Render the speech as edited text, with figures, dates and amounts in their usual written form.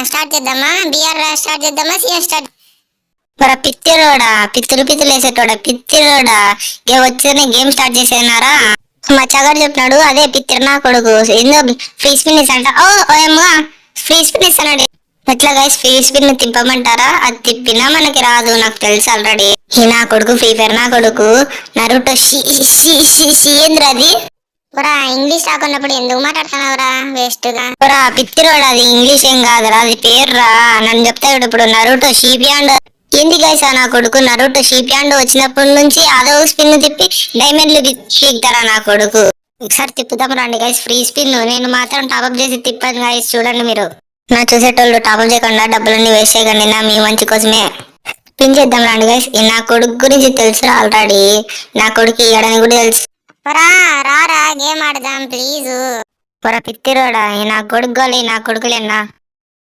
Start చేద్దామా? BR start చేద్దామా? CS start? మరి పిత్తిరోడా, పిత్తులు వేసేటోడా, పిత్తిరోడా ఇక వచ్చేనే గేమ్ స్టార్ట్ చేసేనారా? మా చగడు చెప్పినాడు, అదే పిత్తిర నా కొడుకు ఏందో ఫ్రీ స్పిన్ అంట. ఓ ఏమో ఫ్రీ స్పిన్ ఇస్తాడు. ఎట్లా గైస్ ఫ్రీ స్పిన్ తిప్పమంటారా? అది తిప్పినా మనకి రాదు, నాకు తెలుసు ఆల్రెడీ. ఈ నా కొడుకు ఫ్రీ ఫైర్ నా కొడుకు నరుటో ఏంద్ర అది? ఇంగ్లీష్ రాకున్నప్పుడు ఎందుకు మాట్లాడుతున్నావురా వేస్ట్ గా? పిత్తిరోడు అది ఇంగ్లీష్ ఏం కాదురా, అది పేర్రా. నన్ను చెప్తాడు ఇప్పుడు నరుటో షీపియాండ్. ఏంది గైస్ నా కొడుకు నరుటో షీపియాండ్ వచ్చినప్పటి నుంచి అదో స్పిన్ తిప్పి డైమండ్లు పీకుతారా నా కొడుకు? ఒకసారి తిప్పుదాం రండి గైస్ ఫ్రీ స్పిన్. నేను మాత్రం టాప్అప్ చేసి తిప్పాను గైస్, చూడండి మీరు. నా చూసేటోళ్ళు టాప్అప్ చేయకుండా డబ్బులన్నీ వేస్ట్ చేయకండి, నా మీ మంచి కోసమే. పిన్ చేద్దాం రండి గైస్. నా కొడుకు గురించి తెలుసు ఆల్రెడీ, నా కొడుకు ఇయ్యడానికి కూడా తెలుసు. రారా గేమ్ ఆడదాం ప్లీజ్. పిత్తిరోడా నా కొడుకు గోలి, నా కొడుకులేనా?